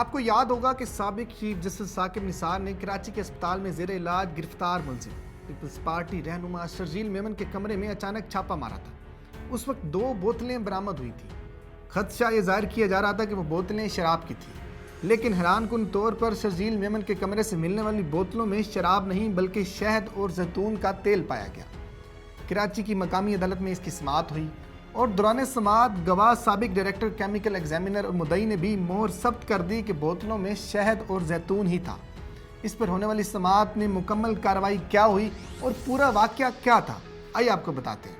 آپ کو یاد ہوگا کہ سابق چیف جسٹس ثاقب نثار نے کراچی کے اسپتال میں زیر علاج گرفتار ملزم پیپلز پارٹی رہنما شرجیل میمن کے کمرے میں اچانک چھاپا مارا تھا۔ اس وقت 2 بوتلیں برآمد ہوئی تھیں۔ خدشہ یہ ظاہر کیا جا رہا تھا کہ وہ بوتلیں شراب کی تھیں، لیکن حیران کن طور پر شرجیل میمن کے کمرے سے ملنے والی بوتلوں میں شراب نہیں بلکہ شہد اور زیتون کا تیل پایا گیا۔ کراچی کی مقامی عدالت میں اس کی سماعت ہوئی اور دوران سماعت گواہ سابق ڈائریکٹر کیمیکل ایگزامینر اور مدعی نے بھی مہر ثبت کر دی کہ بوتلوں میں شہد اور زیتون ہی تھا۔ اس پر ہونے والی سماعت میں مکمل کارروائی کیا ہوئی اور پورا واقعہ کیا تھا، آئیے آپ کو بتاتے ہیں۔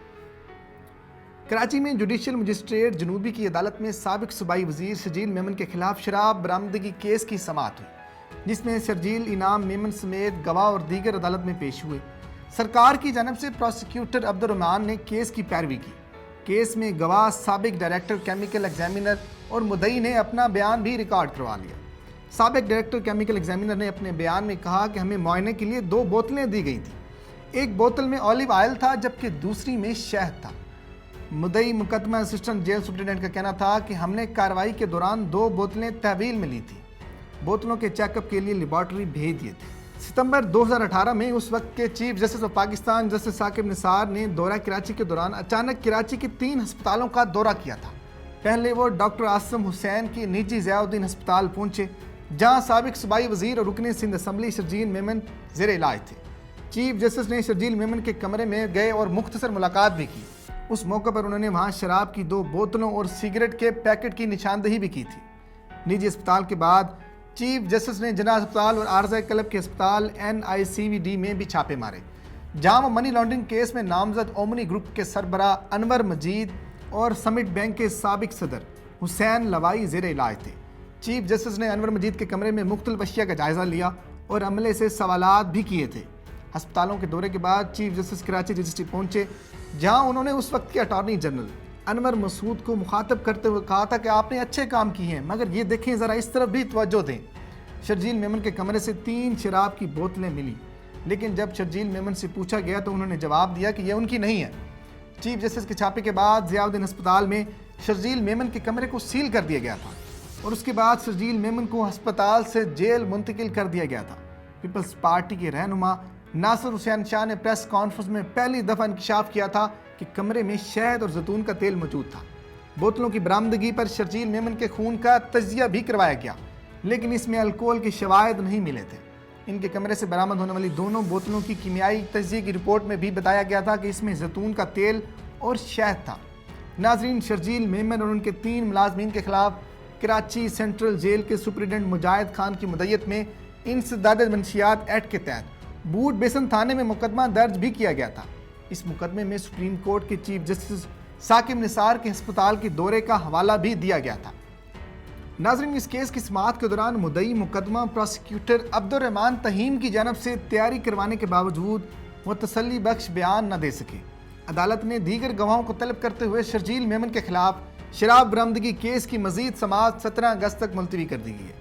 کراچی میں جوڈیشل مجسٹریٹ جنوبی کی عدالت میں سابق صوبائی وزیر شرجیل میمن کے خلاف شراب برآمدگی کیس کی سماعت ہوئی، جس میں شرجیل انعام میمن سمیت گواہ اور دیگر عدالت میں پیش ہوئے۔ سرکار کی جانب سے پروسیکیوٹر عبدالرحمان نے کیس کی پیروی کی۔ کیس میں گواہ سابق ڈائریکٹر کیمیکل ایگزامینر اور مدعی نے اپنا بیان بھی ریکارڈ کروا لیا۔ سابق ڈائریکٹر کیمیکل ایگزامینر نے اپنے بیان میں کہا کہ ہمیں معائنے کے لیے 2 بوتلیں دی گئی تھیں، ایک بوتل میں اولیو آئل تھا جبکہ دوسری میں شہد تھا۔ مدعی مقدمہ اسسٹنٹ جیل سپرنٹینڈنٹ کا کہنا تھا کہ ہم نے کارروائی کے دوران 2 بوتلیں تحویل میں لی تھیں، بوتلوں کے چیک اپ کے لیے لیبارٹری بھیج دیے تھے۔ ستمبر 2018 میں اس وقت کے chief justice of Pakistan justice Saqib Nisar نے دورہ کراچی کے دوران اچانک کراچی کے 3 ہسپتالوں کا دورہ کیا تھا۔ پہلے وہ ڈاکٹر عاصم حسین کی نجی ضیاء الدین ہسپتال پہنچے، جہاں سابق صوبائی وزیر اور رکن سندھ اسمبلی شرجیل میمن زیر علاج تھے۔ چیف جسٹس نے شرجیل میمن کے کمرے میں گئے اور مختصر ملاقات بھی کی۔ اس موقع پر انہوں نے وہاں شراب کی 2 بوتلوں اور سگریٹ کے پیکٹ کی نشاندہی بھی کی تھی۔ نجی اسپتال کے بعد چیف جسٹس نے جناح ہسپتال اور عارضہ کلب کے اسپتال NICVD میں بھی چھاپے مارے، جہاں وہ منی لانڈرنگ کیس میں نامزد اومنی گروپ کے سربراہ انور مجید اور سمٹ بینک کے سابق صدر حسین لوائی زیر علاج تھے۔ چیف جسٹس نے انور مجید کے کمرے میں مختلف اشیاء کا جائزہ لیا اور عملے سے سوالات بھی کیے تھے۔ ہسپتالوں کے دورے کے بعد چیف جسٹس کراچی رجسٹری پہنچے، جہاں انہوں نے اس وقت کے اٹارنی جنرل انور مسعود کو مخاطب کرتے ہوئے کہا تھا کہ آپ نے اچھے کام کیے ہیں، مگر یہ دیکھیں ذرا اس طرف بھی توجہ دیں۔ شرجیل میمن کے کمرے سے 3 شراب کی بوتلیں ملی، لیکن جب شرجیل میمن سے پوچھا گیا تو انہوں نے جواب دیا کہ یہ ان کی نہیں ہے۔ چیف جسٹس کے چھاپے کے بعد ضیاء الدین ہسپتال میں شرجیل میمن کے کمرے کو سیل کر دیا گیا تھا اور اس کے بعد شرجیل میمن کو ہسپتال سے جیل منتقل کر دیا گیا تھا۔ پیپلز پارٹی کے رہنما ناصر حسین شاہ نے پریس کانفرنس میں پہلی دفعہ انکشاف کیا تھا کہ کمرے میں شہد اور زیتون کا تیل موجود تھا۔ بوتلوں کی برآمدگی پر شرجیل میمن کے خون کا تجزیہ بھی کروایا گیا، لیکن اس میں الکوہل کے شواہد نہیں ملے تھے۔ ان کے کمرے سے برآمد ہونے والی دونوں بوتلوں کی کیمیائی تجزیے کی رپورٹ میں بھی بتایا گیا تھا کہ اس میں زیتون کا تیل اور شہد تھا۔ ناظرین، شرجیل میمن اور ان کے 3 ملازمین کے خلاف کراچی سینٹرل جیل کے سپرنٹینڈنٹ مجاہد خان کی مدعیت میں انسداد منشیات ایکٹ کے تحت بوٹ بیسن تھانے میں مقدمہ درج بھی کیا گیا تھا۔ اس مقدمے میں سپریم کورٹ کے چیف جسٹس ثاقب نثار کے ہسپتال کے دورے کا حوالہ بھی دیا گیا تھا۔ ناظرین، اس کیس کی سماعت کے دوران مدعی مقدمہ پروسیکیوٹر عبدالرحمان تہیم کی جانب سے تیاری کروانے کے باوجود وہ تسلی بخش بیان نہ دے سکے۔ عدالت نے دیگر گواہوں کو طلب کرتے ہوئے شرجیل میمن کے خلاف شراب برآمدگی کیس کی مزید سماعت 17 اگست تک ملتوی کر دی گئی ہے۔